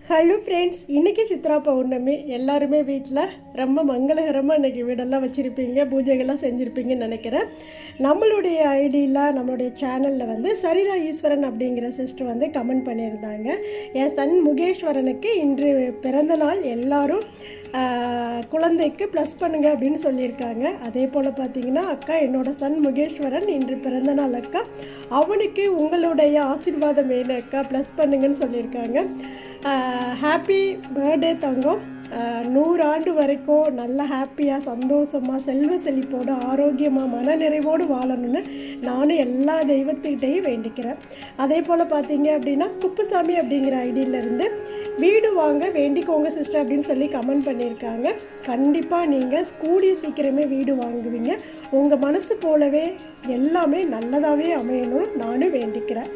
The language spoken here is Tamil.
ஹலோ ஃப்ரெண்ட்ஸ், இன்றைக்கி சித்ரா பௌர்ணமி. எல்லாருமே வீட்டில் ரொம்ப மங்களகரமாக இன்றைக்கி வீடெல்லாம் வச்சுருப்பீங்க, பூஜைகள்லாம் செஞ்சுருப்பீங்கன்னு நினைக்கிறேன். நம்மளுடைய ஐடியில், நம்மளுடைய சேனலில் வந்து சரிதா ஈஸ்வரன் அப்படிங்கிற சிஸ்டர் வந்து கமெண்ட் பண்ணியிருந்தாங்க. என் சன் முகேஸ்வரனுக்கு இன்று பிறந்த நாள், எல்லாரும் குழந்தைக்கு ப்ளஸ் பண்ணுங்க அப்படின்னு சொல்லியிருக்காங்க. அதே போல் பார்த்தீங்கன்னா, அக்கா என்னோட சன் முகேஸ்வரன் இன்று பிறந்த நாள் அக்கா, அவனுக்கு உங்களுடைய ஆசீர்வாதம் வேணும் அக்கா, ப்ளஸ் பண்ணுங்கன்னு சொல்லியிருக்காங்க. ஹாப்பி பர்த்டே தங்கம், 100 ஆண்டு வரைக்கும் நல்ல ஹாப்பியாக, சந்தோஷமாக, செல்வ செழிப்போடு, ஆரோக்கியமாக, மன நிறைவோடு வாழணும்னு நானும் எல்லா தெய்வத்துக்கிட்டையும் வேண்டிக்கிறேன். அதே போல் பார்த்தீங்க அப்படின்னா, குப்புசாமி அப்படிங்கிற ஐடியிலேருந்து வீடு வாங்க வேண்டிக்கோங்க சிஸ்டர் அப்படின்னு சொல்லி கமெண்ட் பண்ணியிருக்காங்க. கண்டிப்பாக நீங்கள் கூடிய சீக்கிரமே வீடு வாங்குவீங்க. உங்கள் மனசு போலவே எல்லாமே நல்லதாகவே அமையணும்னு நானும் வேண்டிக்கிறேன்.